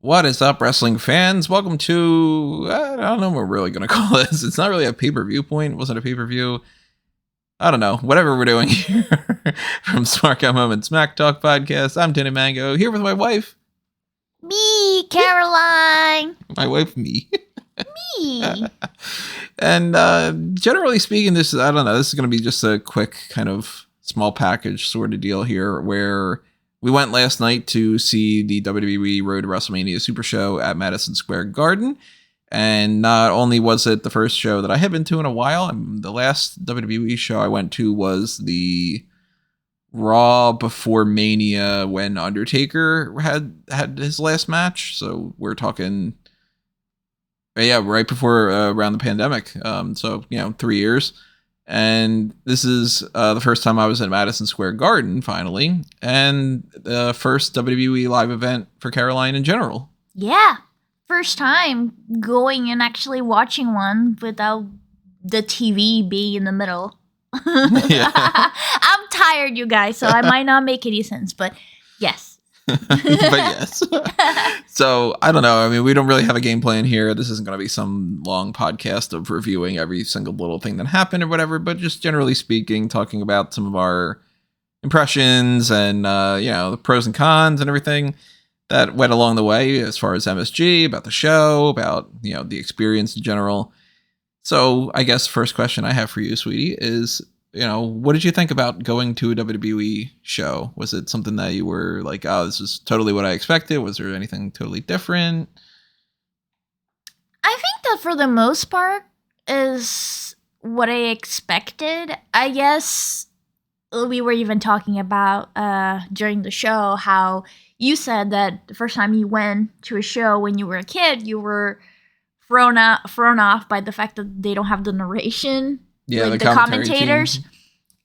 What is up, wrestling fans? Welcome to, I don't know what we're really going to call this. It's not really a pay-per-view point. It wasn't a pay-per-view. I don't know. Whatever we're doing here from Smark and Smack Talk podcast. I'm Tinny Mango, here with my wife. Me, Caroline. My wife, me. Me. And generally speaking, this is going to be just a quick kind of small package sort of deal here where we went last night to see the WWE Road to WrestleMania Supershow at Madison Square Garden. And not only was it the first show that I had been to in a while, the last WWE show I went to was the Raw before Mania when Undertaker had his last match. So we're talking, right before around the pandemic. So 3 years. And this is the first time I was at Madison Square Garden, finally, and the first WWE live event for Caroline in general. Yeah, first time going and actually watching one without the TV being in the middle. Yeah. I'm tired, you guys, so I might not make any sense, but yes. But yes. So I don't know. I mean, we don't really have a game plan here. This isn't going to be some long podcast of reviewing every single little thing that happened or whatever, but just generally speaking, talking about some of our impressions and, the pros and cons and everything that went along the way as far as MSG, about the show, about, the experience in general. So I guess the first question I have for you, sweetie, is, what did you think about going to a WWE show? Was it something that you were like, oh, this is totally what I expected? Was there anything totally different? I think that for the most part is what I expected. I guess we were even talking about during the show how you said that the first time you went to a show when you were a kid, you were thrown off by the fact that they don't have the narration. Yeah, like the commentators.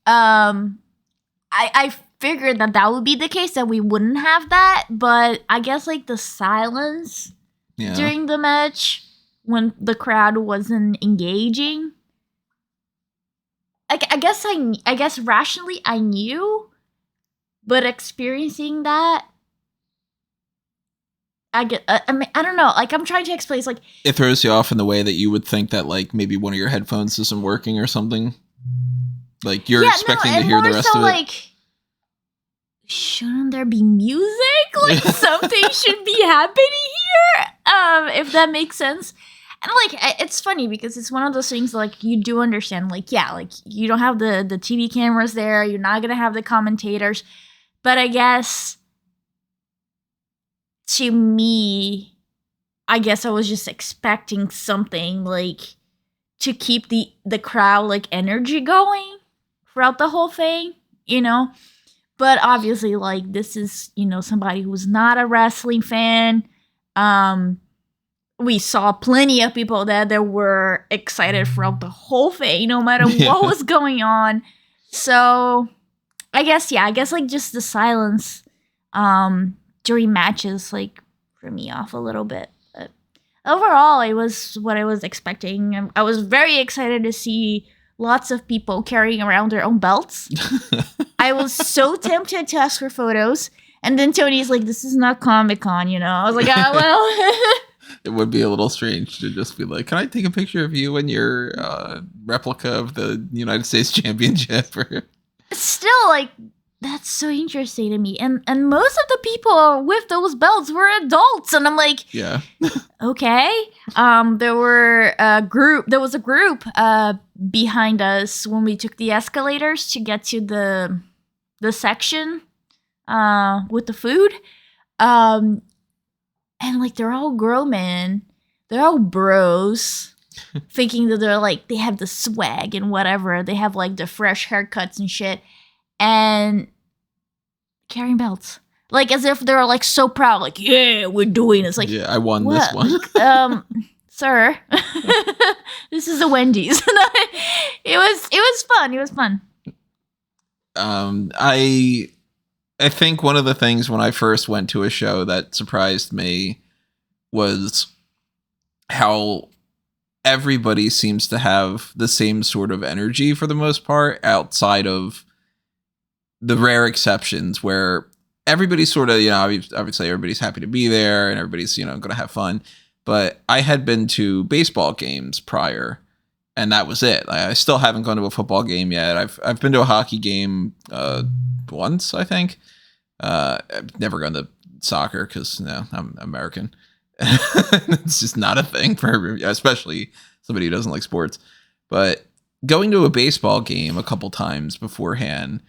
I figured that would be the case, that we wouldn't have that, but I guess like the silence during the match when the crowd wasn't engaging. I guess rationally I knew, but experiencing that, I don't know. Like, I'm trying to explain. It's like it throws you off in the way that you would think that, like, maybe one of your headphones isn't working or something. Like, you're expecting to hear the rest of it. Like, shouldn't there be music? Like, something should be happening here. If that makes sense. And like, it's funny because it's one of those things like you do understand. Like, yeah, like you don't have the TV cameras there. You're not gonna have the commentators, but I guess. To me, I guess I was just expecting something like to keep the crowd like energy going throughout the whole thing, But obviously, like, this is, somebody who's not a wrestling fan. We saw plenty of people that were excited throughout the whole thing, no matter what was going on. So I guess like just the silence during matches like threw me off a little bit, but overall it was what I was expecting. I was very excited to see lots of people carrying around their own belts. I was so tempted to ask for photos, and then Tony's like, this is not Comic-Con, I was like, well. It would be a little strange to just be like, can I take a picture of you and your replica of the United States Championship? Still, like, that's so interesting to me. And most of the people with those belts were adults. And I'm like, yeah. Okay. There was a group behind us when we took the escalators to get to the section with the food. And like, they're all grown men. They're all bros. Thinking that they have the swag and whatever. They have like the fresh haircuts and shit. And carrying belts, like as if they're like so proud, like, yeah, we're doing this. Like, yeah, I won this one. Sir, this is a Wendy's. It was fun. It was fun. I think one of the things when I first went to a show that surprised me was how everybody seems to have the same sort of energy for the most part, outside of the rare exceptions where everybody's sort of, obviously everybody's happy to be there and everybody's, going to have fun. But I had been to baseball games prior, and that was it. I still haven't gone to a football game yet. I've been to a hockey game once, I think. I've never gone to soccer because I'm American. It's just not a thing for everybody, especially somebody who doesn't like sports. But going to a baseball game a couple times beforehand,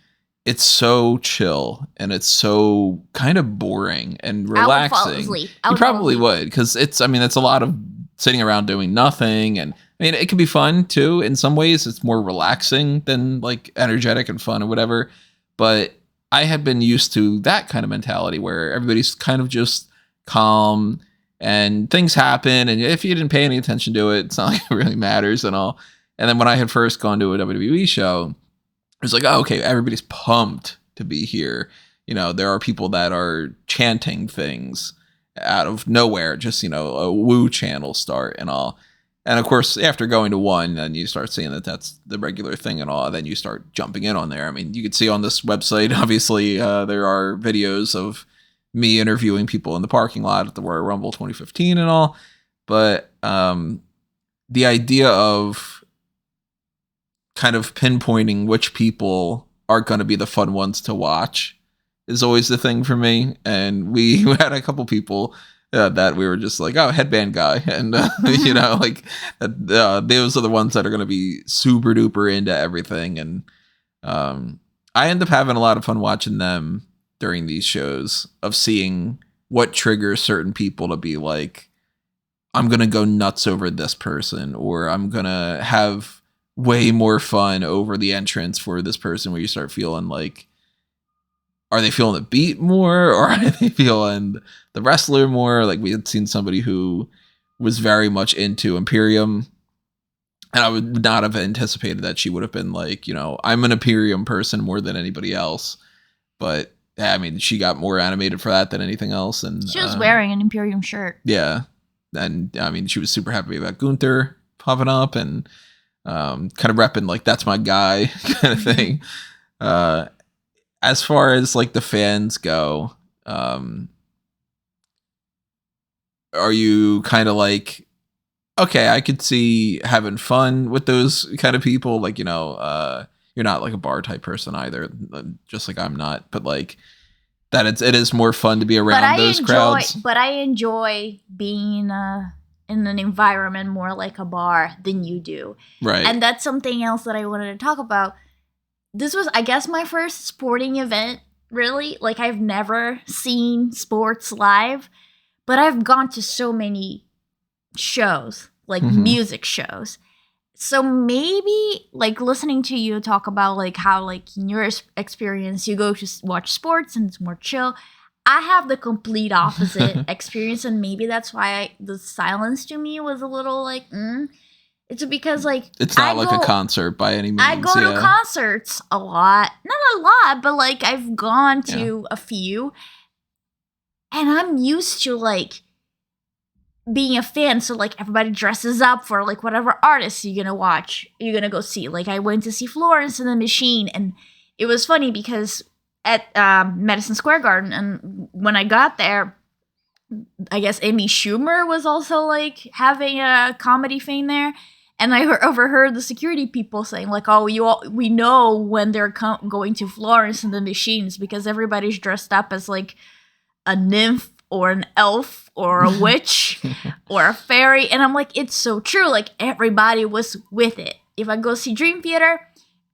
it's so chill and it's so kind of boring and relaxing. I would fall asleep. You probably would, because it's a lot of sitting around doing nothing. And I mean, it can be fun too. In some ways, it's more relaxing than like energetic and fun or whatever. But I had been used to that kind of mentality where everybody's kind of just calm and things happen. And if you didn't pay any attention to it, it's not like it really matters and all. And then when I had first gone to a WWE show, it was like, oh, okay, everybody's pumped to be here. There are people that are chanting things out of nowhere, just, a woo channel start and all. And of course, after going to one, then you start seeing that that's the regular thing and all. Then you start jumping in on there. I mean, you can see on this website, obviously, there are videos of me interviewing people in the parking lot at the Royal Rumble 2015 and all. But the idea of kind of pinpointing which people are going to be the fun ones to watch is always the thing for me. And we had a couple people that we were just like, oh, headband guy. And, like those are the ones that are going to be super duper into everything. And I end up having a lot of fun watching them during these shows, of seeing what triggers certain people to be like, I'm going to go nuts over this person, or I'm going to have way more fun over the entrance for this person, where you start feeling like, are they feeling the beat more, or are they feeling the wrestler more? Like, we had seen somebody who was very much into Imperium, and I would not have anticipated that she would have been like, I'm an Imperium person more than anybody else. But I mean, she got more animated for that than anything else. And she was wearing an Imperium shirt. Yeah. And I mean, she was super happy about Gunther popping up and kind of repping like, that's my guy kind of thing. As far as like the fans go, are you kind of like, okay, I could see having fun with those kind of people? Like, you're not like a bar type person either, just like I'm not, but like that it is more fun to be around those crowds. But I enjoy being in an environment more like a bar than you do. Right. And that's something else that I wanted to talk about. This was, I guess, my first sporting event, really. Like, I've never seen sports live, but I've gone to so many shows, like music shows. So maybe, like, listening to you talk about, like, how, like, in your experience, you go to watch sports and it's more chill. I have the complete opposite experience, and maybe that's why the silence to me was a little, like, It's because, like... It's not like a concert by any means. I go to concerts a lot. Not a lot, but, like, I've gone to a few. And I'm used to, like, being a fan. So, like, everybody dresses up for, like, whatever artist you're gonna watch. You're gonna go see. Like, I went to see Florence and the Machine. And it was funny because at Madison Square Garden, and when I got there, I guess Amy Schumer was also, like, having a comedy thing there. And I overheard the security people saying, like, oh, we know when they're going to Florence and the Machines because everybody's dressed up as, like, a nymph or an elf or a witch or a fairy. And I'm like, it's so true. Like, everybody was with it. If I go see Dream Theater,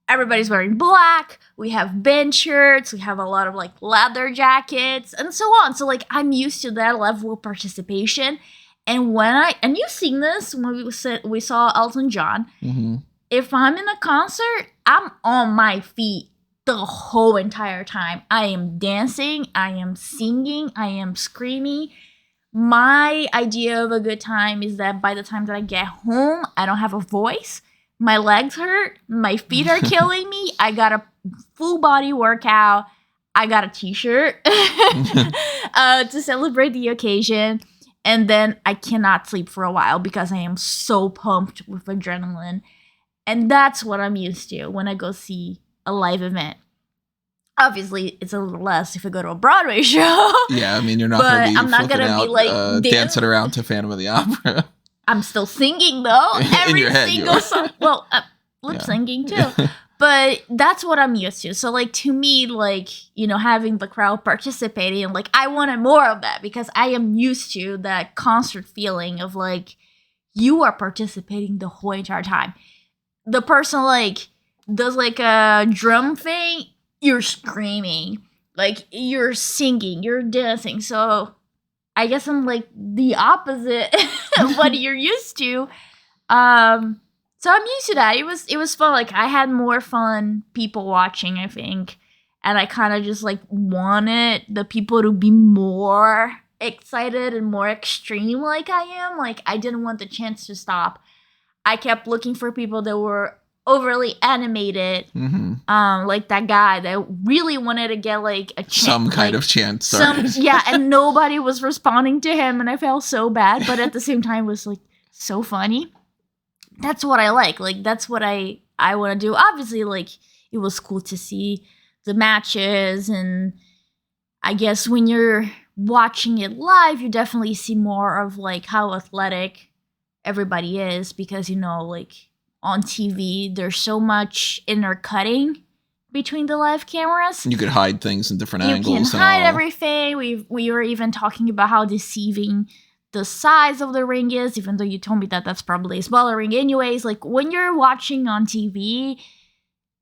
everybody's wearing black. We have band shirts. We have a lot of, like, leather jackets and so on. So, like, I'm used to that level of participation. And and you've seen this when we saw Elton John. If I'm in a concert, I'm on my feet the whole entire time. I am dancing, I am singing, I am screaming. My idea of a good time is that by the time that I get home, I don't have a voice. My legs hurt, my feet are killing me. I got a full body workout. I got a t-shirt to celebrate the occasion. And then I cannot sleep for a while because I am so pumped with adrenaline. And that's what I'm used to when I go see a live event. Obviously, it's a little less if we go to a Broadway show. Yeah, I mean, you're not going to be I'm not gonna be like dancing around to Phantom of the Opera. I'm still singing though. Every your head, single song. Well, lip syncing too. But that's what I'm used to. So like to me, like, you know, having the crowd participating, like I wanted more of that because I am used to that concert feeling of like you are participating the whole entire time. The person like does like a drum thing, you're screaming. Like you're singing, you're dancing. So I guess I'm like the opposite of what you're used to. So I'm used to that. It was fun. Like I had more fun people watching, I think. And I kind of just like wanted the people to be more excited and more extreme like I am. Like I didn't want the chance to stop. I kept looking for people that were overly animated. Like that guy that really wanted to get like a chance. Some kind of chance. Yeah, and nobody was responding to him and I felt so bad. But at the same time it was like so funny. That's what I like. Like, that's what I want to do. Obviously, like, it was cool to see the matches. And I guess when you're watching it live, you definitely see more of, like, how athletic everybody is. Because, you know, like, on TV, there's so much intercutting between the live cameras. You could hide things in different angles. You can hide everything. We were even talking about how deceiving the size of the ring is, even though you told me that that's probably a smaller ring anyways. Like when you're watching on TV,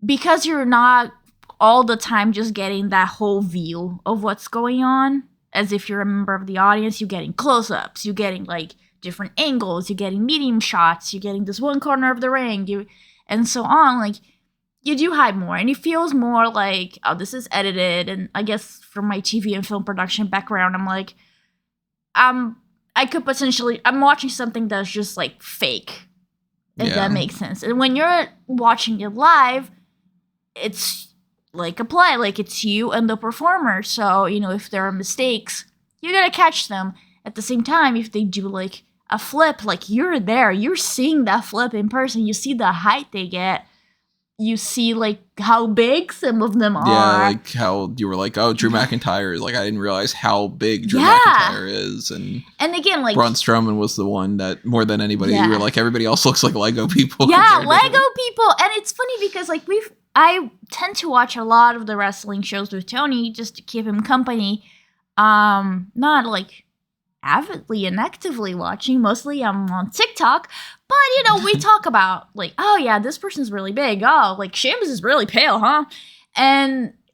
because you're not all the time just getting that whole view of what's going on, as if you're a member of the audience, you're getting close-ups, you're getting like different angles, you're getting medium shots, you're getting this one corner of the ring, and so on. Like you do hide more, and it feels more like, oh, this is edited. And I guess from my TV and film production background, I'm like, I'm watching something that's just like fake, if that makes sense. And when you're watching it live, it's like a play, like it's you and the performer. So, you know, if there are mistakes, you're gonna catch them. At the same time, if they do like a flip, like you're there, you're seeing that flip in person, you see the height they get. You see, like, how big some of them are. Yeah, like how you were like, oh, Drew McIntyre. Like, I didn't realize how big Drew McIntyre is. And again, like... Braun Strowman was the one that, more than anybody, you were like, everybody else looks like Lego people. Yeah, Lego people. And it's funny because, like, I tend to watch a lot of the wrestling shows with Tony just to keep him company. Not, like, avidly and actively watching. Mostly I'm on TikTok. But, you know, we talk about, like, oh, yeah, this person's really big. Oh, like, Sheamus is really pale, huh?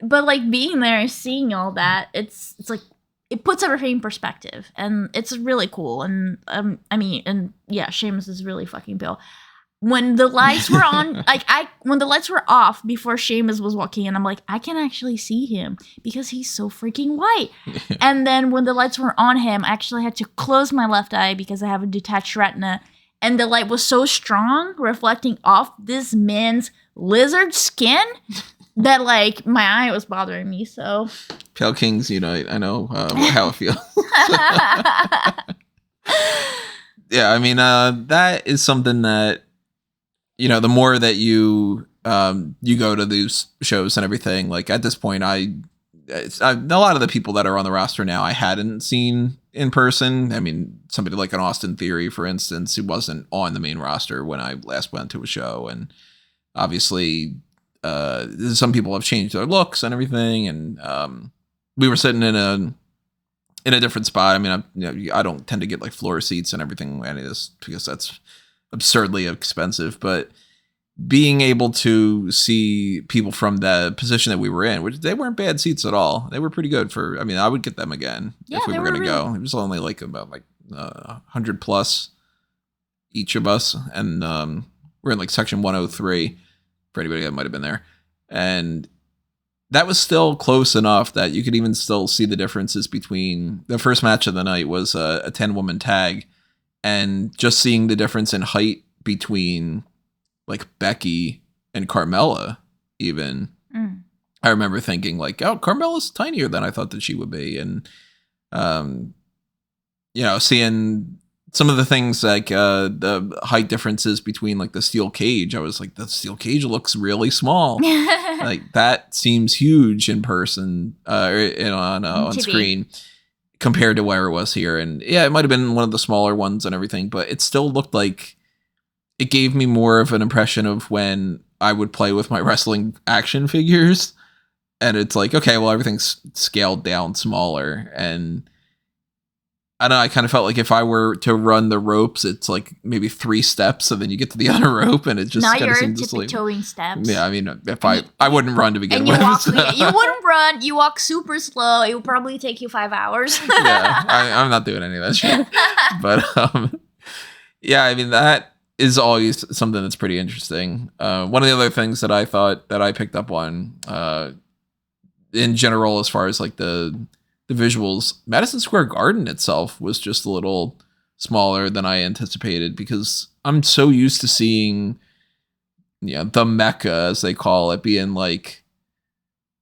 But, like, being there and seeing all that, it's like, it puts everything in perspective. And it's really cool. And, Sheamus is really fucking pale. When the lights were on, when the lights were off before Sheamus was walking in, I'm like, I can actually see him because he's so freaking white. And then when the lights were on him, I actually had to close my left eye because I have a detached retina. And the light was so strong, reflecting off this man's lizard skin, that, like, my eye was bothering me, so... Pale Kings unite. I know how it feels. Yeah, I mean, that is something that, you know, the more that you go to these shows and everything, like, at this point, a lot of the people that are on the roster now I hadn't seen in person. I mean, somebody like an Austin Theory, for instance, who wasn't on the main roster when I last went to a show. And obviously, some people have changed their looks and everything. And we were sitting in a different spot. I mean, I don't tend to get like floor seats and everything, any of this, because that's absurdly expensive. But being able to see people from the position that we were in, which they weren't bad seats at all. They were pretty good I would get them again if we were going to go. It was only like about like 100 plus each of us. And we're in like section 103 for anybody that might have been there. And that was still close enough that you could even still see the differences between the first match of the night was a 10-woman tag, and just seeing the difference in height between like Becky and Carmella even. I remember thinking like, oh, Carmella's tinier than I thought that she would be. And, you know, seeing some of the things like the height differences between like the steel cage, I was like, the steel cage looks really small. Like that seems huge in person, on TV. screen compared to where it was here. And yeah, it might have been one of the smaller ones and everything, but it still looked like it gave me more of an impression of when I would play with my wrestling action figures. And it's like, okay, well, everything's scaled down smaller. And I don't know, I kind of felt like if I were to run the ropes, it's like maybe 3 steps, and then you get to the other rope, and it just Now kind of you're seems tippy-toeing steps. Yeah, I mean, if I wouldn't run to begin and with. you wouldn't run. You walk super slow. It would probably take you 5 hours. Yeah, I'm not doing any of that shit. But yeah, I mean, that is always something that's pretty interesting. One of the other things that I thought that I picked up on in general, as far as like the visuals, Madison Square Garden itself was just a little smaller than I anticipated, because I'm so used to seeing, the Mecca, as they call it, being like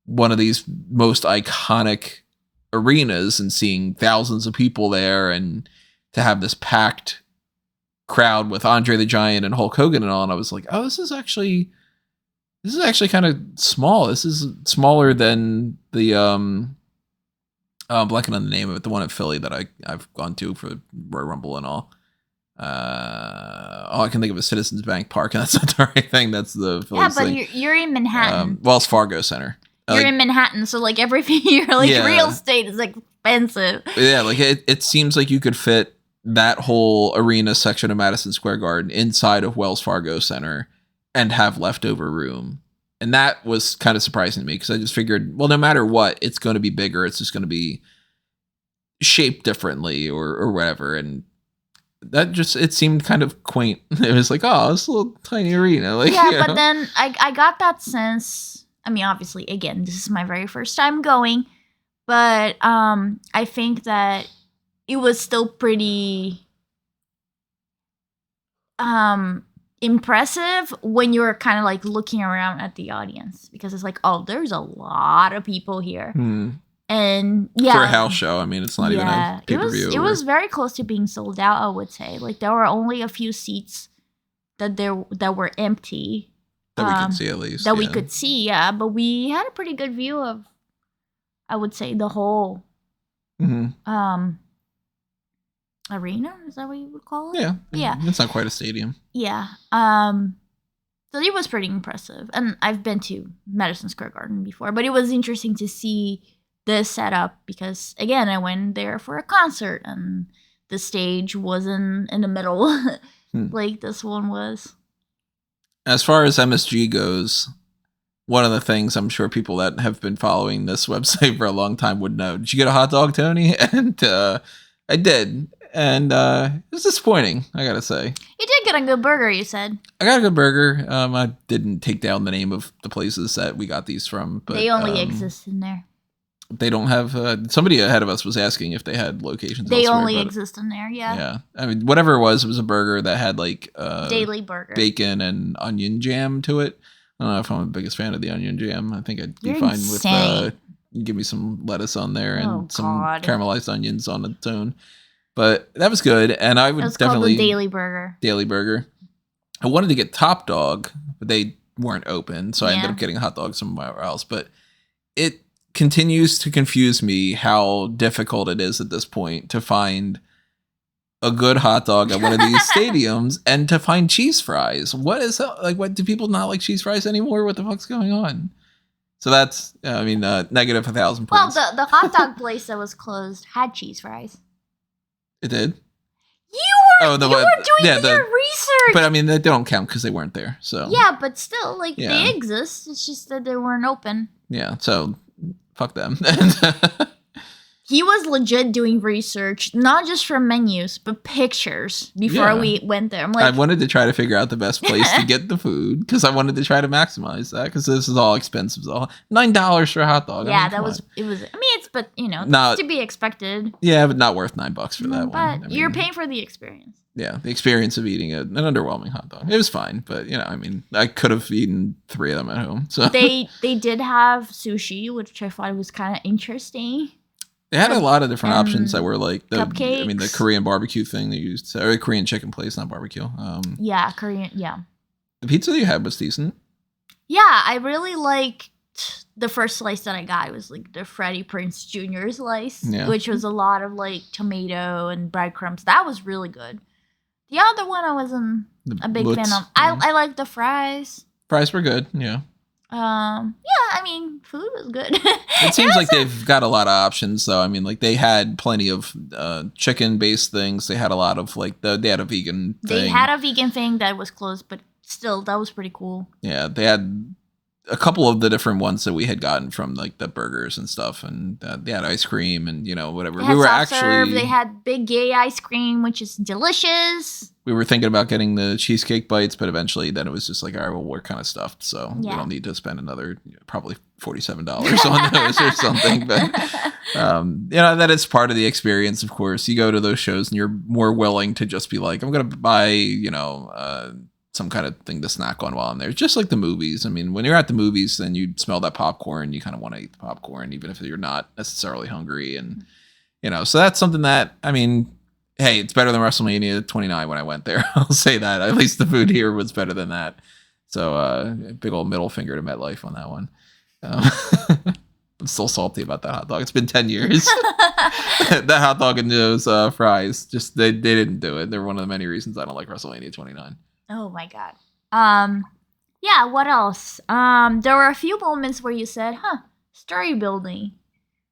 one of these most iconic arenas and seeing thousands of people there, and to have this packed crowd with Andre the Giant and Hulk Hogan and all. And I was like, oh, this is actually kind of small. This is smaller than the, I'm blanking on the name of it. The one at Philly that I've gone to for Royal Rumble and all. All I can think of is Citizens Bank Park, and that's not the right thing. That's the Philly thing. But you're in Manhattan. Wells Fargo Center. You're in Manhattan, so like everything, real estate is like expensive. Yeah, like it seems like you could fit that whole arena section of Madison Square Garden inside of Wells Fargo Center and have leftover room. And that was kind of surprising to me, because I just figured, well, no matter what, it's going to be bigger. It's just going to be shaped differently or whatever. And that it seemed kind of quaint. It was like, oh, this little tiny arena. Like, yeah, but then I got that sense. I mean, obviously, again, this is my very first time going, but I think that it was still pretty impressive when you're kind of like looking around at the audience, because it's like, oh, there's a lot of people here. And yeah, for a house show, I mean, it's not even a pay-per-view. It was very close to being sold out, I would say. Like, there were only a few seats that were empty that we could see, at least we could see. Yeah, but we had a pretty good view of, I would say, the whole arena. Is that what you would call it? Yeah. It's not quite a stadium. Yeah. So it was pretty impressive. And I've been to Madison Square Garden before, but it was interesting to see this setup, because again, I went there for a concert and the stage wasn't in the middle like this one was. As far as MSG goes, one of the things I'm sure people that have been following this website for a long time would know. Did you get a hot dog, Tony? And I did. And it was disappointing, I gotta say. You did get a good burger, you said. I got a good burger. I didn't take down the name of the places that we got these from. But they only exist in there. They don't have... somebody ahead of us was asking if they had locations They elsewhere, only exist in there, yeah. Yeah. I mean, whatever it was a burger that had like... daily burger. Bacon and onion jam to it. I don't know if I'm the biggest fan of the onion jam. I think I'd be fine with... give me some lettuce on there and some caramelized onions on its own. But that was good, and I would definitely... called the Daily Burger. Daily Burger. I wanted to get Top Dog, but they weren't open, so I ended up getting a hot dog somewhere else. But it continues to confuse me how difficult it is at this point to find a good hot dog at one of these stadiums and to find cheese fries. What is that? Like, what do people not like cheese fries anymore? What the fuck's going on? So that's, negative 1,000 points. Well, the hot dog place that was closed had cheese fries. It did? You were doing your research. But I mean, they don't count because they weren't there. So yeah, but still, like, they exist. It's just that they weren't open. Yeah, so fuck them. He was legit doing research, not just for menus, but pictures before we went there. I'm like, I wanted to try to figure out the best place to get the food, because I wanted to try to maximize that, because this is all expensive. All $9 for a hot dog. Yeah, it was. I mean, it's to be expected. Yeah, but not worth $9 for that one. But you're paying for the experience. Yeah, the experience of eating an underwhelming hot dog. It was fine, but I could have eaten 3 of them at home. So they did have sushi, which I thought was kind of interesting. They had a lot of different options that were like the cupcakes. Korean barbecue thing they used, or Korean chicken place, not barbecue. Yeah, Korean. Yeah. The pizza you had was decent. Yeah, I really liked the first slice that I got. It was like the Freddie Prinze Jr. slice, which was a lot of like tomato and breadcrumbs. That was really good. The other one I wasn't a big fan of. I like the fries. Fries were good, yeah. I mean, food was good. It seems like they've got a lot of options, though. I mean, like they had plenty of chicken-based things. They had a lot of like they had a vegan thing. They had a vegan thing that was closed, but still, that was pretty cool. Yeah, they had a couple of the different ones that we had gotten from like the burgers and stuff, and they had ice cream and whatever. We were they had big gay ice cream, which is delicious. We were thinking about getting the cheesecake bites, but eventually then it was just like, all right, well, we're kind of stuffed, so we don't need to spend another probably $47 on those or something. But that is part of the experience. Of course, you go to those shows and you're more willing to just be like, I'm gonna buy some kind of thing to snack on while I'm there. Just like the movies. I mean, when you're at the movies, then you smell that popcorn. You kind of want to eat the popcorn, even if you're not necessarily hungry. And, so that's something that, I mean, hey, it's better than WrestleMania 29 when I went there. I'll say that. At least the food here was better than that. So big old middle finger to MetLife on that one. I'm still salty about that hot dog. It's been 10 years. That hot dog and those fries, just they didn't do it. They're one of the many reasons I don't like WrestleMania 29. Oh my god. Yeah, what else? There were a few moments where you said, story building,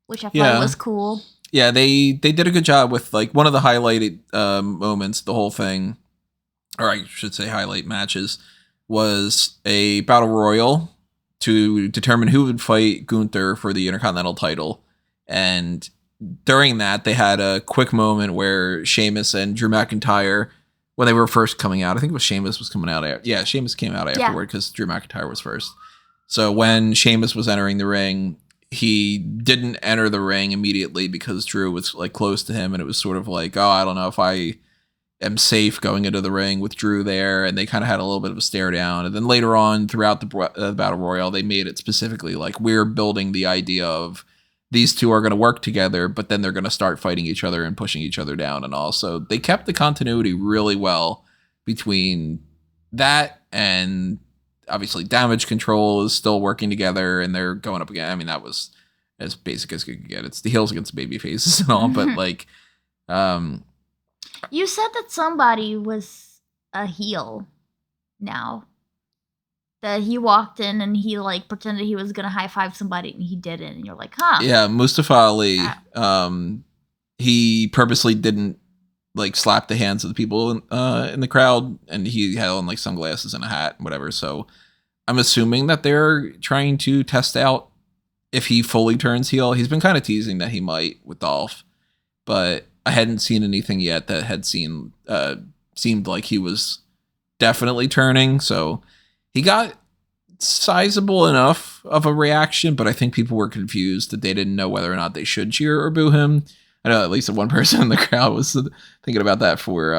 which I thought was cool. Yeah, they did a good job with like one of the highlighted moments, the whole thing, or I should say highlight matches, was a battle royal to determine who would fight Gunther for the Intercontinental title. And during that, they had a quick moment where Sheamus and Drew McIntyre, when they were first coming out, I think it was Sheamus was coming out. Sheamus came out afterward because Drew McIntyre was first. So when Sheamus was entering the ring, he didn't enter the ring immediately because Drew was like close to him, and it was sort of like, I don't know if I am safe going into the ring with Drew there. And they kind of had a little bit of a stare down. And then later on throughout the Battle Royal, they made it specifically like we're building the idea of these two are going to work together, but then they're going to start fighting each other and pushing each other down. And also they kept the continuity really well between that and obviously Damage Control is still working together and they're going up again. I mean, that was as basic as you could get. It's the heels against the baby faces and all, but like, you said that somebody was a heel now. That he walked in and he like pretended he was gonna high five somebody and he didn't, and you're like, Yeah, Mustafa Ali. He purposely didn't like slap the hands of the people in the crowd, and he had on like sunglasses and a hat and whatever. So I'm assuming that they're trying to test out if he fully turns heel. He's been kind of teasing that he might with Dolph, but I hadn't seen anything yet that had seemed like he was definitely turning. So he got sizable enough of a reaction, but I think people were confused that they didn't know whether or not they should cheer or boo him. I know at least one person in the crowd was thinking about that for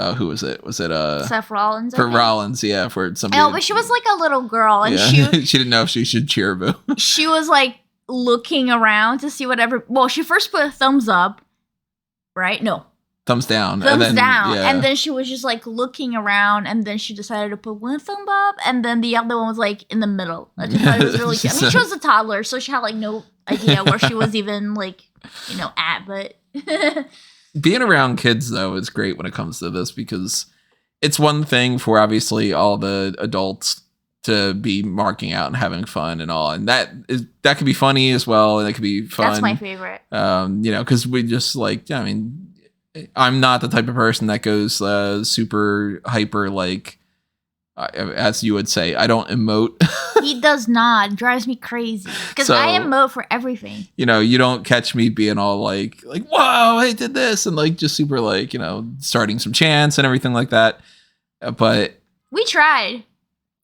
who was it? Was it Seth Rollins? For Rollins, yeah, for somebody. Oh, but she was like a little girl, and she didn't know if she should cheer or boo. She was like looking around to see whatever. Well, she first put a thumbs up, right? No. Thumbs down. Thumbs down. Yeah. And then she was just like looking around, and then she decided to put one thumb up, and then the other one was like in the middle. I just thought it was really cute. I mean, she was a toddler, so she had like no idea where she was even like, at, but being around kids though is great when it comes to this, because it's one thing for obviously all the adults to be marking out and having fun and all, and that could be funny as well, and it could be fun. That's my favorite. Because we just like, I mean, I'm not the type of person that goes super hyper, like, as you would say. I don't emote. He does not. It drives me crazy. Because I emote for everything. You don't catch me being all like, whoa, I did this. And like, just super like, starting some chants and everything like that. But we tried.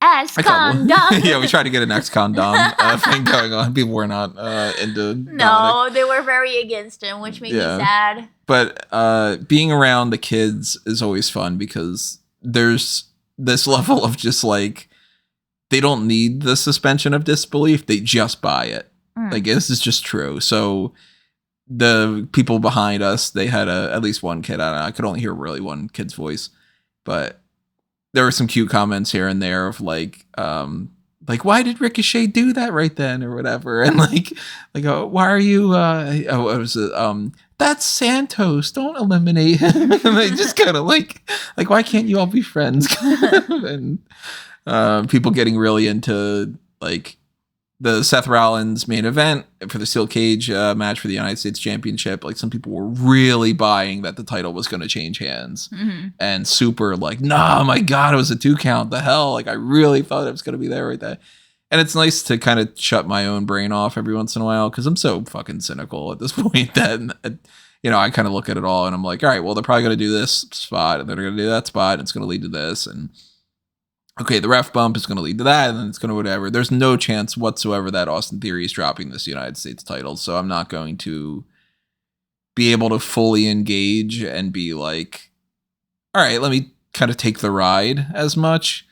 Ex-con dom. Yeah, we tried to get an ex-con dom thing going on. People were not into No, Dominic. They were very against him, which made me sad. But being around the kids is always fun, because there's this level of just like, they don't need the suspension of disbelief. They just buy it. Like, this is just true. So the people behind us, they had at least one kid. I don't know, I could only hear really one kid's voice, but there were some cute comments here and there of like why did Ricochet do that right then or whatever, and like oh, why are you it was that's Santos, don't eliminate him. And they just kind of like why can't you all be friends? And people getting really into like the Seth Rollins main event for the steel cage match for the United States Championship. Like some people were really buying that the title was going to change hands, and super like, nah, my God, it was a 2 count. The hell, like I really thought it was going to be there right there. And it's nice to kind of shut my own brain off every once in a while because I'm so fucking cynical at this point that I kind of look at it all and I'm like, all right, well they're probably going to do this spot and they're going to do that spot and it's going to lead to this, and okay, the ref bump is going to lead to that, and then it's going to whatever. There's no chance whatsoever that Austin Theory is dropping this United States title, so I'm not going to be able to fully engage and be like, all right, let me kind of take the ride as much.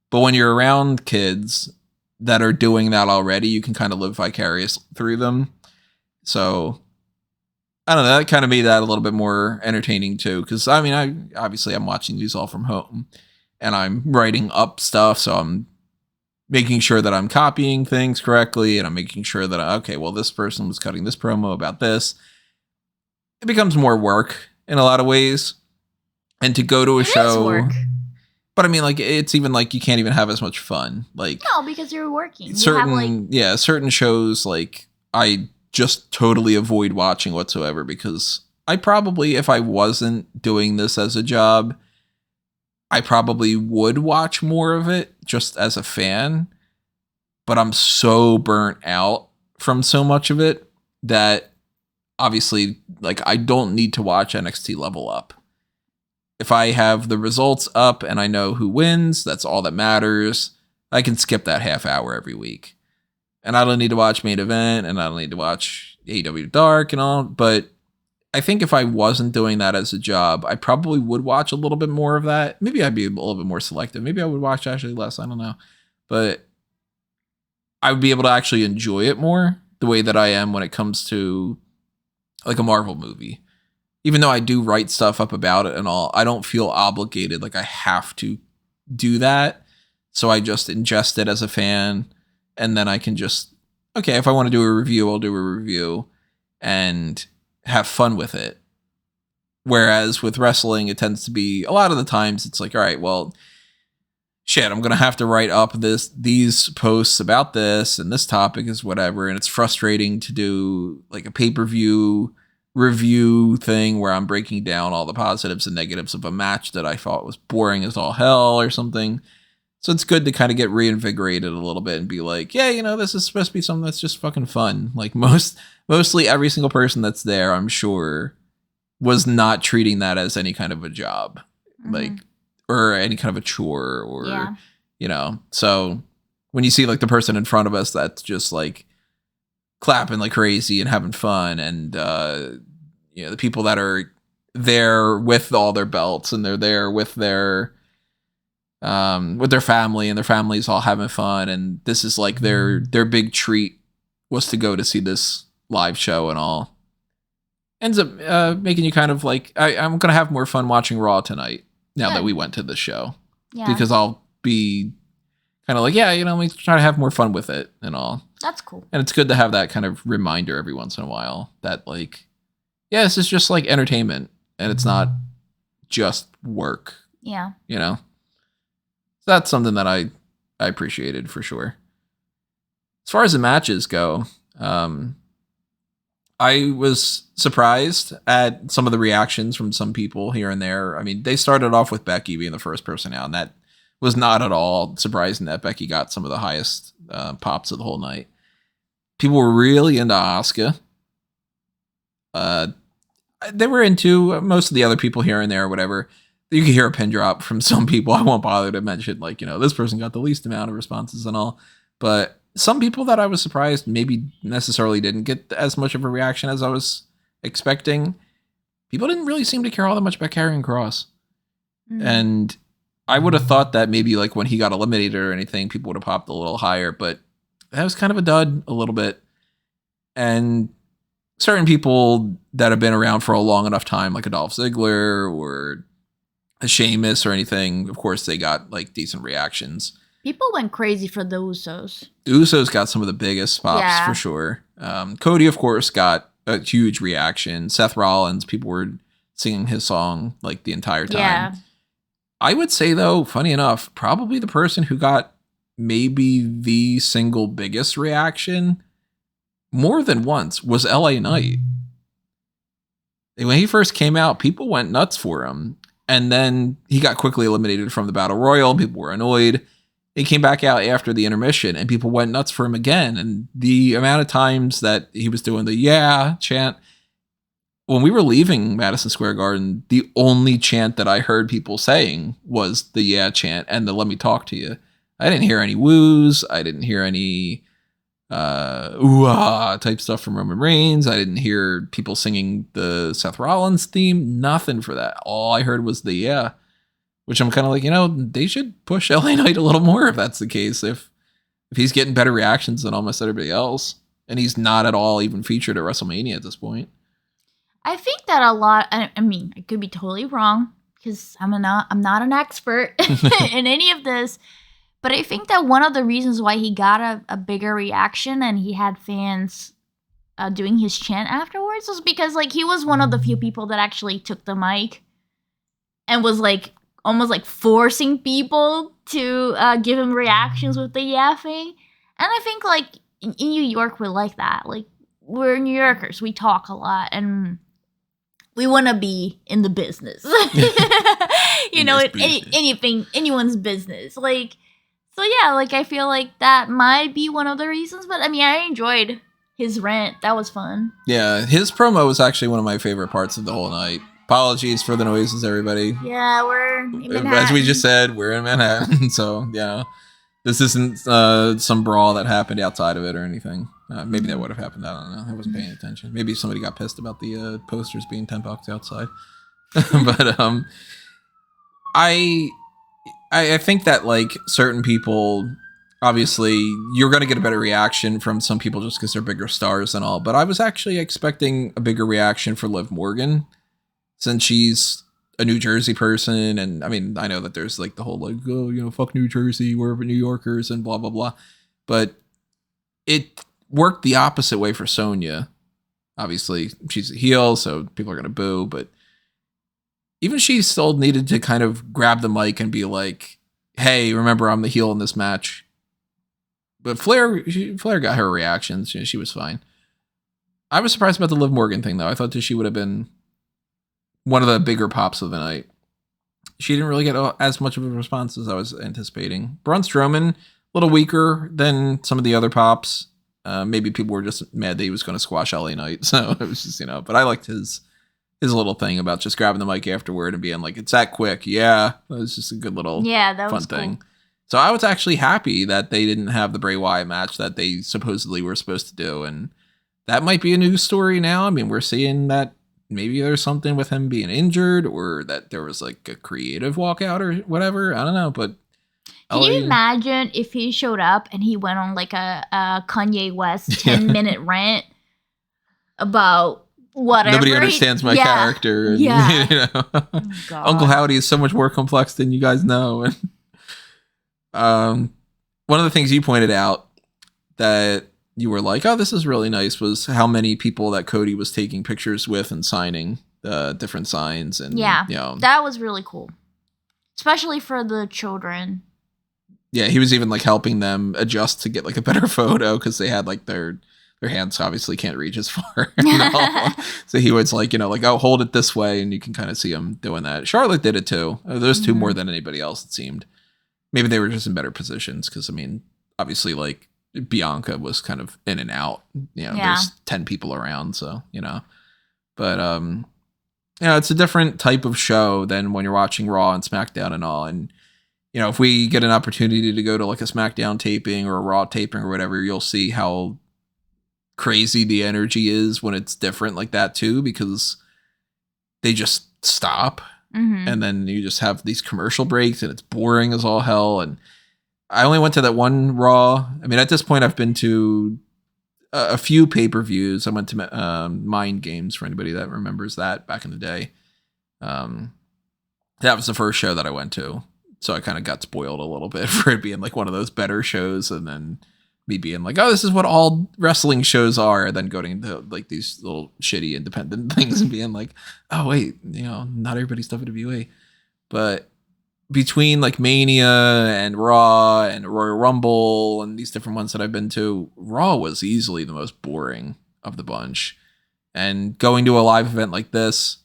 But when you're around kids that are doing that already, you can kind of live vicarious through them. So I don't know, that kind of made that a little bit more entertaining too, because I mean, I'm watching these all from home. And I'm writing up stuff, so I'm making sure that I'm copying things correctly, and I'm making sure that, okay, well, this person was cutting this promo about this. It becomes more work in a lot of ways. And to go to a show... Is work. But I mean, like, it's even like you can't even have as much fun. Like, no, because you're working. Certain shows, like, I just totally avoid watching whatsoever because I probably, if I wasn't doing this as a job... I probably would watch more of it just as a fan, but I'm so burnt out from so much of it that obviously, like, I don't need to watch NXT Level Up. If I have the results up and I know who wins, that's all that matters. I can skip that half hour every week. And I don't need to watch Main Event, and I don't need to watch AEW Dark and all, but I think if I wasn't doing that as a job, I probably would watch a little bit more of that. Maybe I'd be a little bit more selective. Maybe I would watch actually less. I don't know. But I would be able to actually enjoy it more the way that I am when it comes to like a Marvel movie. Even though I do write stuff up about it and all, I don't feel obligated. Like I have to do that. So I just ingest it as a fan. And then I can just, okay, if I want to do a review, I'll do a review. And have fun with it. Whereas with wrestling, it tends to be a lot of the times it's like, all right, well, shit, I'm going to have to write up these posts about this and this topic is whatever. And it's frustrating to do like a pay-per-view review thing where I'm breaking down all the positives and negatives of a match that I thought was boring as all hell or something. So it's good to kind of get reinvigorated a little bit and be like, yeah, this is supposed to be something that's just fucking fun. Like mostly every single person that's there, I'm sure, was not treating that as any kind of a job, like, or any kind of a chore or, so when you see like the person in front of us, that's just like clapping like crazy and having fun. And, the people that are there with all their belts and they're there with their family and their families all having fun. And this is like their big treat was to go to see this live show and all. Ends up making you kind of like, I'm going to have more fun watching Raw tonight now that we went to the show. Yeah. Because I'll be kind of like, we try to have more fun with it and all. That's cool. And it's good to have that kind of reminder every once in a while that like, this is just like entertainment and it's not just work. Yeah. So that's something that I appreciated for sure. As far as the matches go, I was surprised at some of the reactions from some people here and there. I mean, they started off with Becky being the first person out, and that was not at all surprising that Becky got some of the highest pops of the whole night. People were really into Asuka. They were into most of the other people here and there or whatever. You can hear a pin drop from some people. I won't bother to mention, like, this person got the least amount of responses and all. But some people that I was surprised maybe necessarily didn't get as much of a reaction as I was expecting. People didn't really seem to care all that much about Karrion Kross. And I would have thought that maybe like when he got eliminated or anything, people would have popped a little higher. But that was kind of a dud a little bit. And certain people that have been around for a long enough time, like a Dolph Ziggler or a Sheamus or anything, of course, they got like decent reactions. People went crazy for the Usos. The Usos got some of the biggest pops for sure. Cody, of course, got a huge reaction. Seth Rollins, people were singing his song like the entire time. Yeah. I would say, though, funny enough, probably the person who got maybe the single biggest reaction more than once was LA Knight. When he first came out, people went nuts for him. And then he got quickly eliminated from the Battle Royal. People were annoyed. He came back out after the intermission and people went nuts for him again. And the amount of times that he was doing the yeah chant, when we were leaving Madison Square Garden, the only chant that I heard people saying was the yeah chant and the let me talk to you. I didn't hear any woos. I didn't hear any ooh-ah type stuff from Roman Reigns. I didn't hear people singing the Seth Rollins theme. Nothing for that. All I heard was the yeah. Which I'm kind of like, they should push LA Knight a little more if that's the case. If he's getting better reactions than almost everybody else. And he's not at all even featured at WrestleMania at this point. I think that a lot, I mean, I could be totally wrong because I'm not an expert in any of this. But I think that one of the reasons why he got a bigger reaction and he had fans doing his chant afterwards was because like he was one of the few people that actually took the mic and was like, almost like forcing people to give him reactions with the yapping. And I think like in New York, we're like that. Like we're New Yorkers. We talk a lot and we want to be in the business. Anything, anyone's business. Like, so yeah, like I feel like that might be one of the reasons. But I mean, I enjoyed his rant. That was fun. Yeah, his promo was actually one of my favorite parts of the whole night. Apologies for the noises, everybody. Yeah, we're in Manhattan. As we just said, we're in Manhattan. So, this isn't some brawl that happened outside of it or anything. Maybe that would have happened. I don't know. I wasn't paying attention. Maybe somebody got pissed about the posters being $10 outside. But I think that, like, certain people, obviously, you're going to get a better reaction from some people just because they're bigger stars and all. But I was actually expecting a bigger reaction for Liv Morgan. Since she's a New Jersey person, and I mean, I know that there's like the whole like, oh, fuck New Jersey, we're New Yorkers, and blah, blah, blah. But it worked the opposite way for Sonya. Obviously, she's a heel, so people are going to boo, but even she still needed to kind of grab the mic and be like, hey, remember, I'm the heel in this match. But Flair got her reactions. She was fine. I was surprised about the Liv Morgan thing, though. I thought that she would have been one of the bigger pops of the night. She didn't really get as much of a response as I was anticipating. Braun Strowman, a little weaker than some of the other pops. Maybe people were just mad that he was going to squash LA Knight. So it was just, but I liked his little thing about just grabbing the mic afterward and being like, it's that quick. Yeah. It was just a good little fun thing. Cool. So I was actually happy that they didn't have the Bray Wyatt match that they supposedly were supposed to do. And that might be a news story now. I mean, we're seeing that maybe there's something with him being injured or that there was like a creative walkout or whatever. I don't know, but can you imagine if he showed up and he went on like a Kanye West 10-minute rant about whatever? Nobody understands my character. And, Oh, Uncle Howdy is so much more complex than you guys know. And one of the things you pointed out that you were like, oh, this is really nice, was how many people that Cody was taking pictures with and signing different signs. And that was really cool, especially for the children. Yeah, he was even like helping them adjust to get like a better photo because they had like their hands obviously can't reach as far. So he was like, like, oh, hold it this way, and you can kind of see him doing that. Charlotte did it too. Those two more than anybody else, it seemed. Maybe they were just in better positions because, I mean, obviously, like, Bianca was kind of in and out. There's 10 people around, so, But, it's a different type of show than when you're watching Raw and SmackDown and all. And, if we get an opportunity to go to, like, a SmackDown taping or a Raw taping or whatever, you'll see how crazy the energy is when it's different like that, too, because they just stop. Mm-hmm. And then you just have these commercial breaks and it's boring as all hell. And I only went to that one Raw. I mean, at this point, I've been to a few pay-per-views. I went to Mind Games, for anybody that remembers that back in the day. That was the first show that I went to. So I kind of got spoiled a little bit for it being like one of those better shows, and then me being like, oh, this is what all wrestling shows are, and then going to like these little shitty independent things and being like, oh wait, not everybody's WWE. But between like Mania and Raw and Royal Rumble and these different ones that I've been to, Raw was easily the most boring of the bunch. And going to a live event like this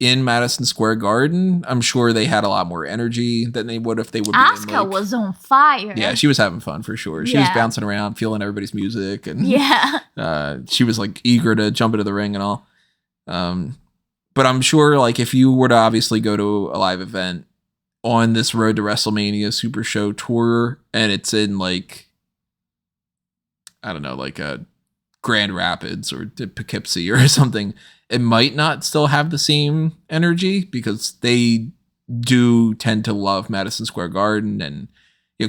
in Madison Square Garden, I'm sure they had a lot more energy than they would if they would be Asuka was on fire. Yeah, she was having fun for sure. She was bouncing around, feeling everybody's music, and she was like eager to jump into the ring and all. But I'm sure like if you were to obviously go to a live event on this Road to WrestleMania Super Show tour, and it's in like, I don't know, like a Grand Rapids or Poughkeepsie or something, it might not still have the same energy because they do tend to love Madison Square Garden. And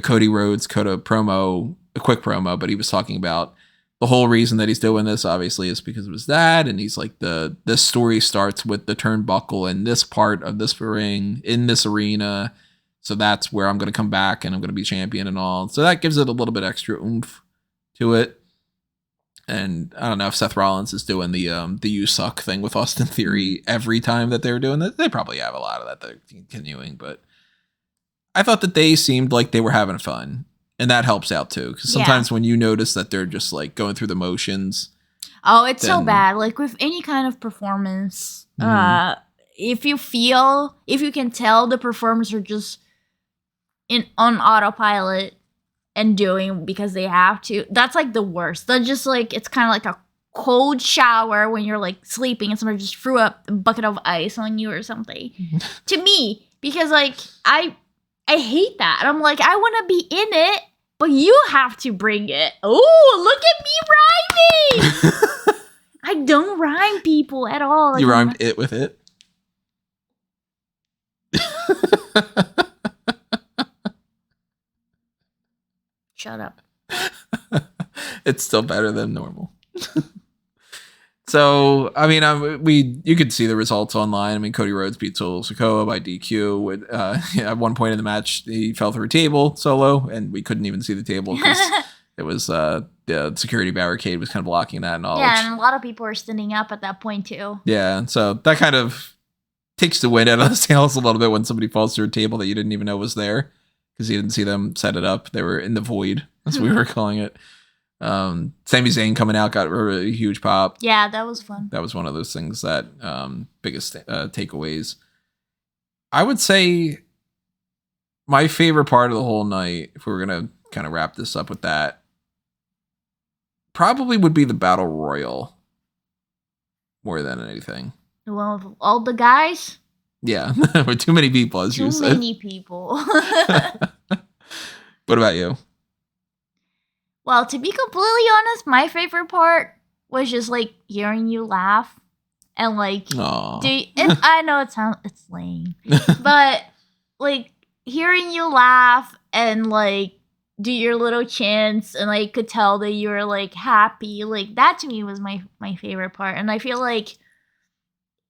Cody Rhodes cut a quick promo, but he was talking about the whole reason that he's doing this obviously is because of his dad. And he's like, this story starts with the turnbuckle and this part of this ring in this arena. So that's where I'm going to come back and I'm going to be champion and all. So that gives it a little bit extra oomph to it. And I don't know if Seth Rollins is doing the you suck thing with Austin Theory every time that they're doing that. They probably have a lot of that they're continuing, but I thought that they seemed like they were having fun, and that helps out too. Because sometimes when you notice that they're just like going through the motions. Oh, it's so bad. Like with any kind of performance, if you can tell the performers are just on autopilot and doing because they have to, that's like the worst. That's just like, it's kind of like a cold shower when you're like sleeping and somebody just threw up a bucket of ice on you or something. To me, because like I hate that. I'm like, I want to be in it, but you have to bring it. Oh, look at me rhyming. I don't rhyme people at all. Like, you rhymed it with it? Shut up. It's still better than normal. So, I mean, you could see the results online. I mean, Cody Rhodes beat Solo Sikoa by DQ. At one point in the match, he fell through a table solo, and we couldn't even see the table because it was the security barricade was kind of blocking that and all. Yeah, and a lot of people are standing up at that point too. Yeah, so that kind of takes the wind out of the sails a little bit when somebody falls through a table that you didn't even know was there. Because you didn't see them set it up. They were in the void, as we were calling it. Sami Zayn coming out got a huge pop. Yeah, that was fun. That was one of those things that biggest takeaways. I would say my favorite part of the whole night, if we were going to kind of wrap this up with that, probably would be the Battle Royal more than anything. The one with all the guys? Yeah, with too many people, as you said. Too many people. What about you? Well, to be completely honest, my favorite part was just like hearing you laugh and like, I know it's lame, but like hearing you laugh and like do your little chants and like could tell that you were like happy, like that to me was my favorite part, and I feel like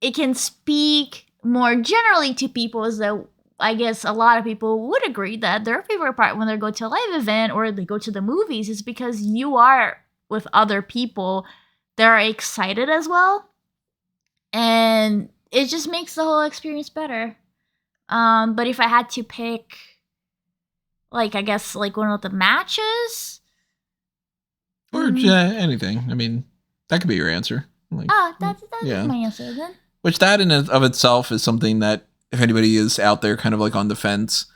it can speak more generally to people is that I guess a lot of people would agree that their favorite part when they go to a live event or they go to the movies is because you are with other people that are excited as well. And it just makes the whole experience better. But if I had to pick, like, I guess, like one of the matches. Or anything. I mean, that could be your answer. Like, that's my answer then. Which that in and of itself is something that if anybody is out there kind of like on the fence,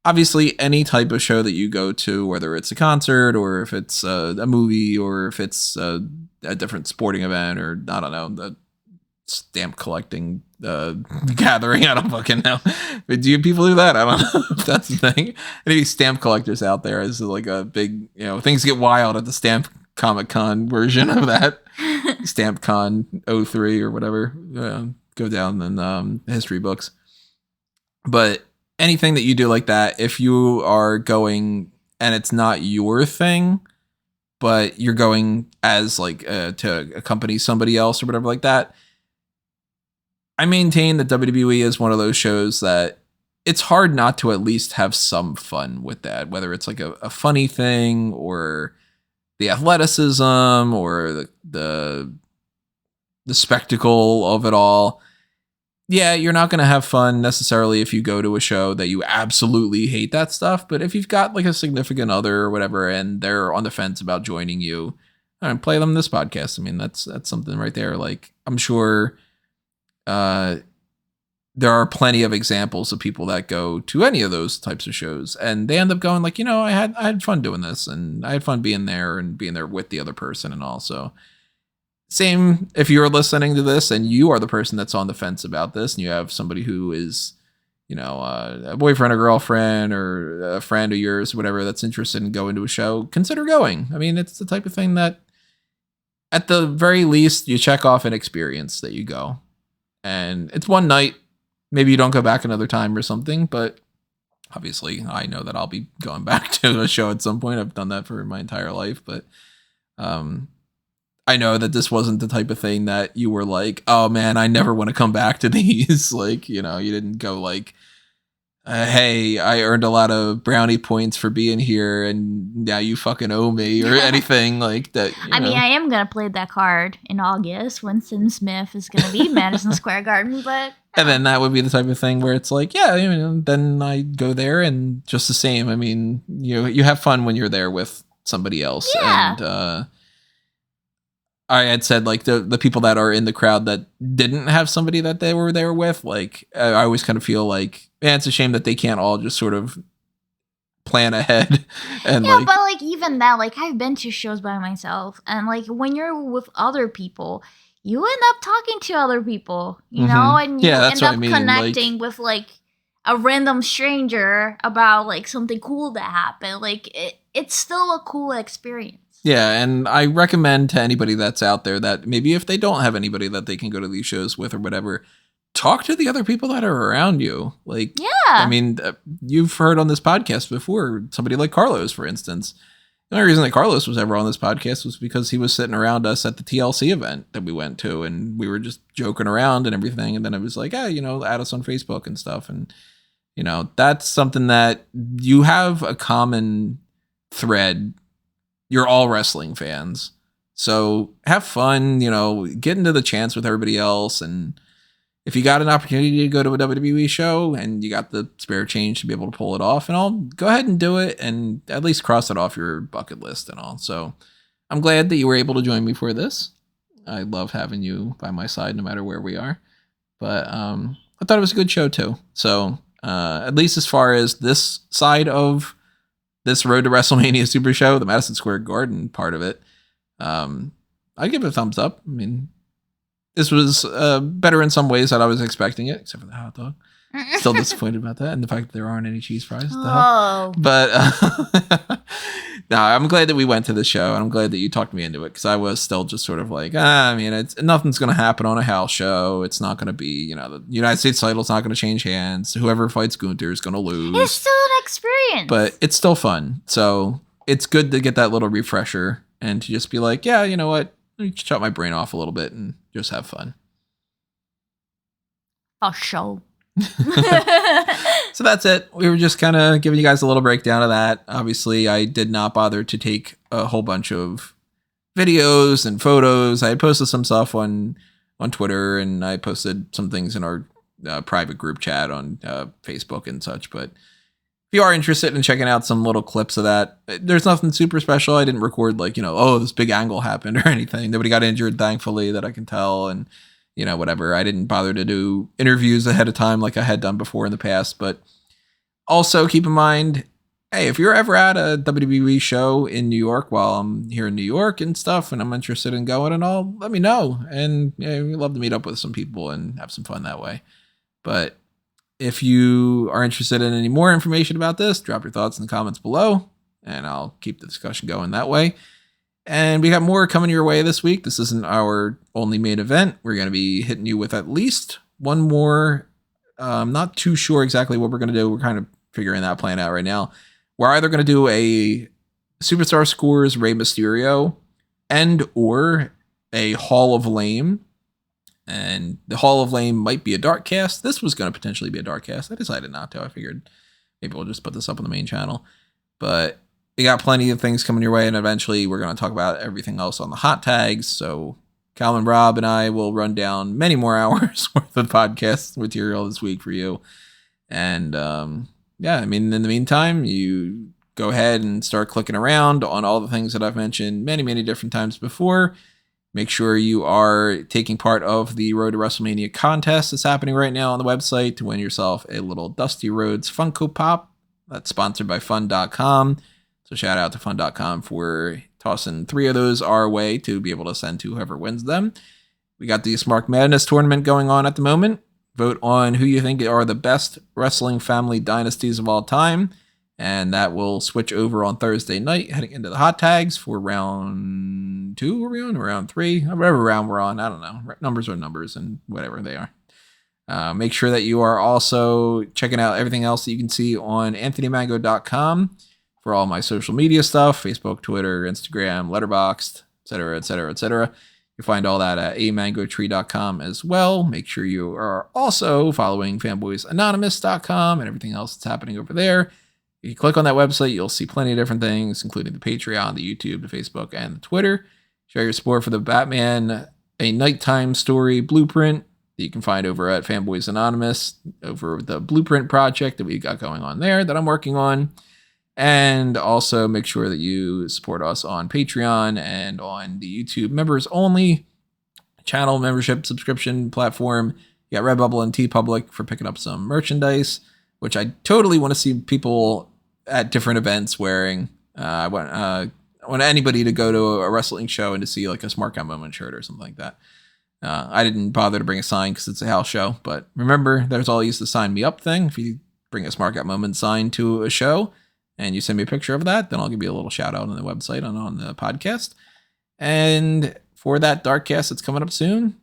obviously any type of show that you go to, whether it's a concert or if it's a movie or if it's a different sporting event or I don't know, the stamp collecting gathering, I don't fucking know. But do people do that? I don't know if that's the thing. Any stamp collectors out there is like a big, things get wild at the Stamp Comic Con version of that. Stamp Con 03 or whatever, go down in history books. But anything that you do like that, if you are going and it's not your thing, but you're going as like to accompany somebody else or whatever like that. I maintain that WWE is one of those shows that it's hard not to at least have some fun with that, whether it's like a funny thing or the athleticism or the spectacle of it all. Yeah, you're not going to have fun necessarily if you go to a show that you absolutely hate that stuff. But if you've got like a significant other or whatever, and they're on the fence about joining you, play them this podcast. I mean, that's something right there. Like, I'm sure there are plenty of examples of people that go to any of those types of shows and they end up going like, I had fun doing this and I had fun being there with the other person and all. So same if you're listening to this and you are the person that's on the fence about this and you have somebody who is, a boyfriend or girlfriend or a friend of yours, whatever, that's interested in going to a show, consider going. I mean, it's the type of thing that at the very least you check off an experience that you go. And it's one night. Maybe you don't go back another time or something, but obviously I know that I'll be going back to a show at some point. I've done that for my entire life, but I know that this wasn't the type of thing that you were like, oh man, I never want to come back to these. Like, you didn't go like, hey, I earned a lot of brownie points for being here and now you fucking owe me or anything like that. I mean, I am going to play that card in August when Sim Smith is going to be Madison Square Garden, but... And then that would be the type of thing where it's like, yeah, then I go there and just the same. I mean, you have fun when you're there with somebody else. Yeah. And I had said like the people that are in the crowd that didn't have somebody that they were there with, like I always kind of feel like, man, it's a shame that they can't all just sort of plan ahead. And yeah, but like even that, like I've been to shows by myself and like when you're with other people, you end up talking to other people, and you end up connecting with like a random stranger about like something cool that happened. Like it's still a cool experience. Yeah, and I recommend to anybody that's out there that maybe if they don't have anybody that they can go to these shows with or whatever, talk to the other people that are around you. Like, yeah, I mean, you've heard on this podcast before, somebody like Carlos, for instance. The only reason that Carlos was ever on this podcast was because he was sitting around us at the TLC event that we went to and we were just joking around and everything. And then it was like, add us on Facebook and stuff. And, that's something that you have a common thread. You're all wrestling fans. So have fun, get into the chants with everybody else. And if you got an opportunity to go to a WWE show and you got the spare change to be able to pull it off and all, go ahead and do it and at least cross it off your bucket list and all. So I'm glad that you were able to join me for this. I love having you by my side no matter where we are. But I thought it was a good show too. So at least as far as this side of this Road to WrestleMania Super Show, the Madison Square Garden part of it, I give it a thumbs up. I mean, this was better in some ways than I was expecting it, except for the hot dog. Still disappointed about that, and the fact that there aren't any cheese fries. Oh. But no, I'm glad that we went to the show, and I'm glad that you talked me into it because I was still just sort of like, I mean, nothing's going to happen on a house show. It's not going to be, the United States title's not going to change hands. Whoever fights Gunther is going to lose. It's still an experience, but it's still fun. So it's good to get that little refresher and to just be like, yeah, you know what? Let me shut my brain off a little bit and just have fun. A show. So that's it. We were just kind of giving you guys a little breakdown of that. Obviously, I did not bother to take a whole bunch of videos and photos. I posted some stuff on Twitter and I posted some things in our private group chat on Facebook and such. But if you are interested in checking out some little clips of that, there's nothing super special. I didn't record like, this big angle happened or anything. Nobody got injured, thankfully, that I can tell. And whatever. I didn't bother to do interviews ahead of time like I had done before in the past. But also keep in mind, hey, if you're ever at a WWE show in New York while I'm here in New York and stuff, and I'm interested in going and all, let me know. And we'd love to meet up with some people and have some fun that way. But if you are interested in any more information about this, drop your thoughts in the comments below, and I'll keep the discussion going that way. And we got more coming your way this week. This isn't our only main event. We're going to be hitting you with at least one more. I'm not too sure exactly what we're going to do. We're kind of figuring that plan out right now. We're either going to do a Superstar Scores Rey Mysterio and or a Hall of Lame. And the Hall of Lame might be a dark cast. This was going to potentially be a dark cast. I decided not to. I figured maybe we'll just put this up on the main channel. But we got plenty of things coming your way, and eventually we're going to talk about everything else on the hot tags. So Calvin, Rob, and I will run down many more hours worth of podcast material this week for you. And yeah, I mean, in the meantime, you go ahead and start clicking around on all the things that I've mentioned many, many different times before. Make sure you are taking part of the Road to WrestleMania contest that's happening right now on the website to win yourself a little Dusty Rhodes Funko Pop. That's sponsored by Fun.com. So shout out to Fun.com for tossing 3 of those our way to be able to send to whoever wins them. We got the Smark Madness tournament going on at the moment. Vote on who you think are the best wrestling family dynasties of all time. And that will switch over on Thursday night, heading into the hot tags for round 2. Are we on? Round 3? Whatever round we're on. I don't know. Numbers are numbers and whatever they are. Make sure that you are also checking out everything else that you can see on anthonymango.com for all my social media stuff, Facebook, Twitter, Instagram, Letterboxd, etc., etc., etc. You'll find all that at amangotree.com as well. Make sure you are also following fanboysanonymous.com and everything else that's happening over there. If you click on that website, you'll see plenty of different things, including the Patreon, the YouTube, the Facebook, and the Twitter. Show your support for the Batman A Nighttime Story blueprint that you can find over at Fanboys Anonymous, over the blueprint project that we got going on there that I'm working on. And also make sure that you support us on Patreon and on the YouTube members only channel membership subscription platform. You got Redbubble and TeePublic for picking up some merchandise, which I totally want to see people at different events wearing. I want anybody to go to a wrestling show and to see like a Smark Out Moment shirt or something like that. I didn't bother to bring a sign because it's a house show, but remember, there's always the sign me up thing. If you bring a Smark Out Moment sign to a show and you send me a picture of that, then I'll give you a little shout out on the website on the podcast. And for that dark cast that's coming up soon,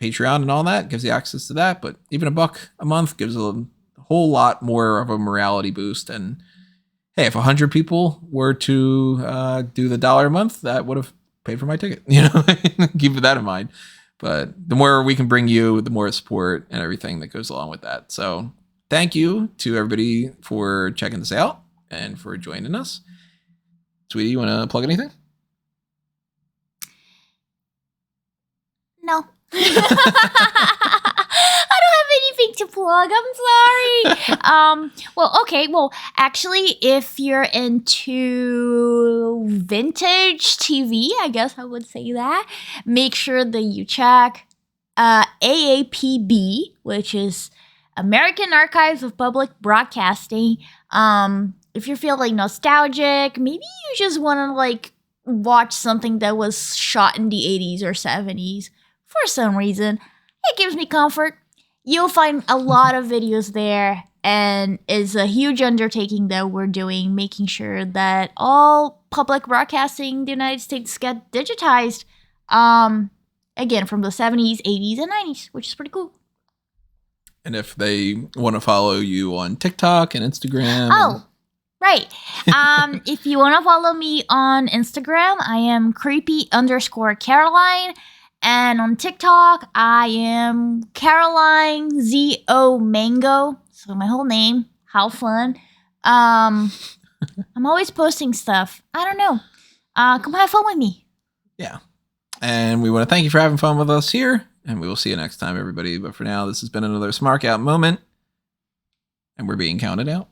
Patreon and all that gives you access to that, but even $1 a month gives a whole lot more of a morality boost. And hey, if 100 people were to do the $1 a month, that would have paid for my ticket. You know, keep that in mind. But the more we can bring you, the more support and everything that goes along with that. So thank you to everybody for checking this out and for joining us. Sweetie, you want to plug anything? No. I don't have anything to plug. I'm sorry. Well, actually, if you're into vintage TV, I guess I would say that, make sure that you check AAPB, which is American Archives of Public Broadcasting. If you're feeling nostalgic, maybe you just want to like watch something that was shot in the 80s or 70s for some reason. It gives me comfort. You'll find a lot of videos there, and it's a huge undertaking that we're doing, making sure that all public broadcasting in the United States get digitized. Again, from the 70s, 80s, and 90s, which is pretty cool. And if they want to follow you on TikTok and Instagram. Oh, right. If you want to follow me on Instagram, I am creepy_Caroline. And on TikTok, I am Caroline ZO Mango. So my whole name. How fun. I'm always posting stuff. I don't know. Come have fun with me. Yeah. And we want to thank you for having fun with us here. And we will see you next time, everybody. But for now, this has been another Smark Out moment. And we're being counted out.